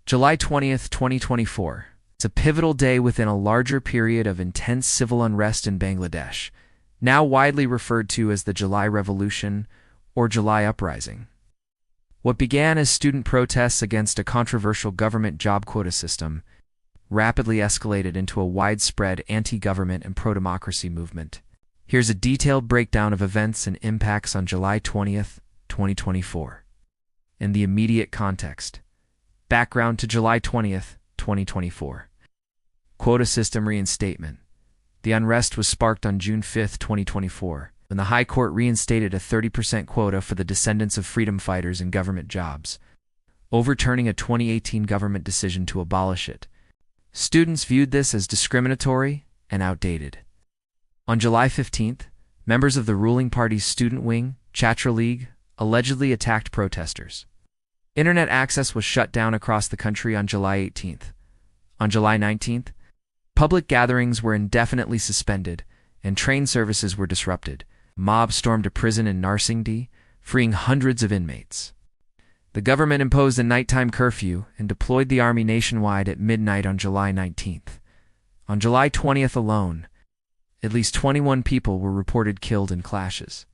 July 20th, 2024. It's a pivotal day within a larger period of intense civil unrest in Bangladesh, now widely referred to as the July Revolution or July Uprising. What began as student protests against a controversial government job quota system rapidly escalated into a widespread anti-government and pro-democracy movement. Here's a detailed breakdown of events and impacts on July 20th, 2024. In the immediate context. Background to July 20th, 2024. Quota system reinstatement. The unrest was sparked on June 5, 2024, when the High Court reinstated a 30% quota for the descendants of freedom fighters in government jobs, overturning a 2018 government decision to abolish it. Students viewed this as discriminatory and outdated. On July 15th, members of the ruling party's student wing, Chhatra League, allegedly attacked protesters. Internet access was shut down across the country on July 18th. On July 19th, public gatherings were indefinitely suspended and train services were disrupted. Mobs stormed a prison in Narsingdi, freeing hundreds of inmates. The government imposed a nighttime curfew and deployed the army nationwide at midnight on July 19th. On July 20th alone, at least 21 people were reported killed in clashes.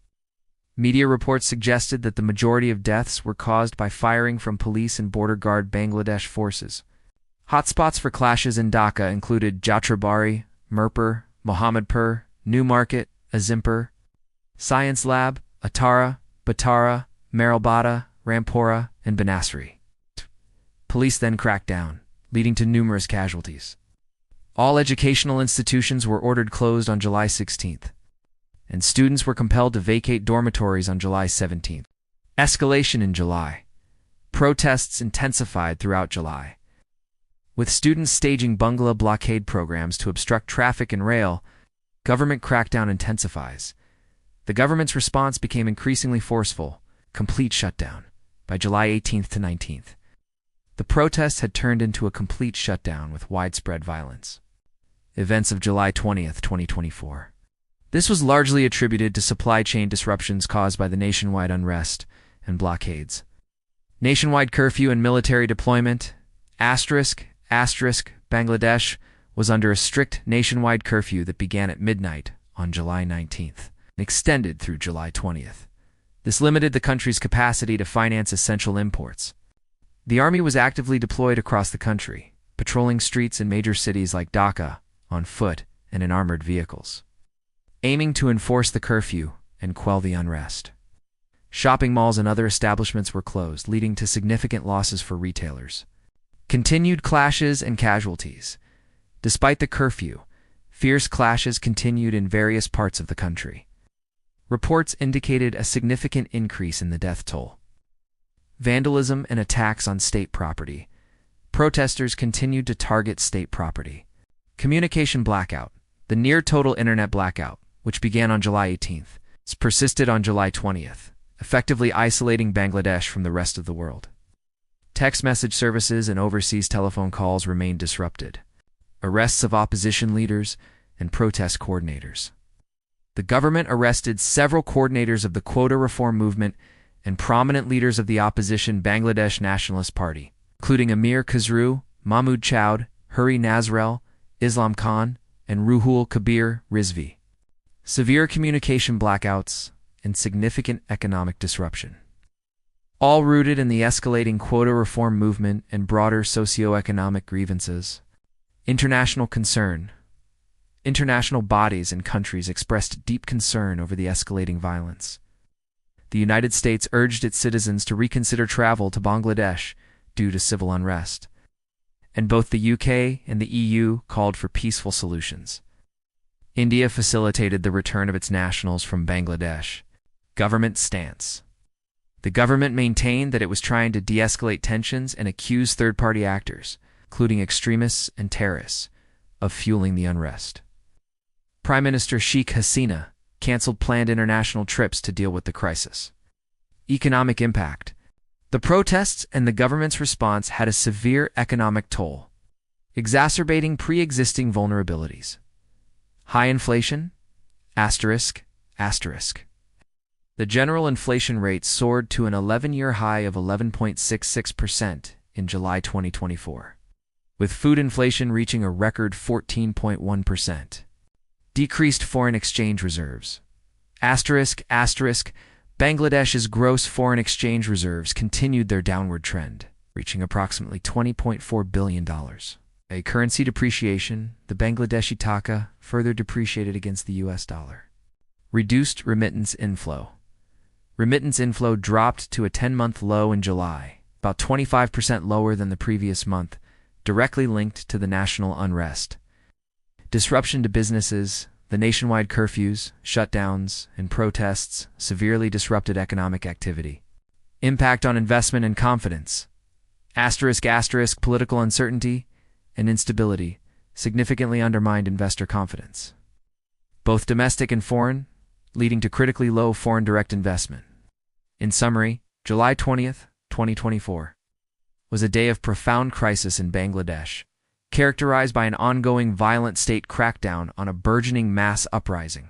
Media reports suggested that the majority of deaths were caused by firing from police and border guard Bangladesh forces. Hotspots for clashes in Dhaka included Jathrabari, Mirpur, Mohammadpur, Newmarket, Azimpur, Science Lab, Atara, Batara, Maralbada, Rampura, and Banasri. Police then cracked down, leading to numerous casualties. All educational institutions were ordered closed on July 16th, and students were compelled to vacate dormitories on July 17th. Escalation in July. Protests intensified throughout July. With students staging Bangla blockade programs to obstruct traffic and rail, government crackdown intensifies. The government's response became increasingly forceful, complete shutdown, by July 18th to 19th. The protests had turned into a complete shutdown with widespread violence. Events of July 20th, 2024. This was largely attributed to supply chain disruptions caused by the nationwide unrest and blockades. Nationwide curfew and military deployment, Bangladesh was under a strict nationwide curfew that began at midnight on July 19th and extended through July 20th. This limited the country's capacity to finance essential imports. The army was actively deployed across the country, patrolling streets in major cities like Dhaka, on foot and in armored vehicles, aiming to enforce the curfew and quell the unrest. Shopping malls and other establishments were closed, leading to significant losses for retailers. Continued clashes and casualties. Despite the curfew, fierce clashes continued in various parts of the country. Reports indicated a significant increase in the death toll. Vandalism and attacks on state property. Protesters continued to target state property. Communication blackout. The near-total internet blackout, which began on July 18th, persisted on July 20th, effectively isolating Bangladesh from the rest of the world. Text message services and overseas telephone calls remained disrupted. Arrests of opposition leaders and protest coordinators. The government arrested several coordinators of the quota reform movement and prominent leaders of the opposition Bangladesh Nationalist Party, including Amir Khusru, Mahmood Chowd, Huri Nazrel, Islam Khan, and Ruhul Kabir Rizvi. Severe communication blackouts and significant economic disruption. All rooted in the escalating quota reform movement and broader socio-economic grievances. International concern. International bodies and countries expressed deep concern over the escalating violence. The United States urged its citizens to reconsider travel to Bangladesh due to civil unrest, and both the UK and the EU called for peaceful solutions. India facilitated the return of its nationals from Bangladesh. Government stance. The government maintained that it was trying to de-escalate tensions and accused third-party actors, including extremists and terrorists, of fueling the unrest. Prime Minister Sheikh Hasina canceled planned international trips to deal with the crisis. Economic impact. The protests and the government's response had a severe economic toll, exacerbating pre-existing vulnerabilities. High inflation? The general inflation rate soared to an 11-year high of 11.66% in July 2024, with food inflation reaching a record 14.1%. Decreased foreign exchange reserves. Bangladesh's gross foreign exchange reserves continued their downward trend, reaching approximately $20.4 billion. A currency depreciation, the Bangladeshi taka further depreciated against the US dollar. Reduced remittance inflow. Remittance inflow dropped to a 10-month low in July, about 25% lower than the previous month, directly linked to the national unrest. Disruption to businesses. The nationwide curfews, shutdowns, and protests severely disrupted economic activity. Impact on investment and confidence. Political uncertainty and instability significantly undermined investor confidence, both domestic and foreign, leading to critically low foreign direct investment. In summary, July 20th, 2024, was a day of profound crisis in Bangladesh, characterized by an ongoing violent state crackdown on a burgeoning mass uprising.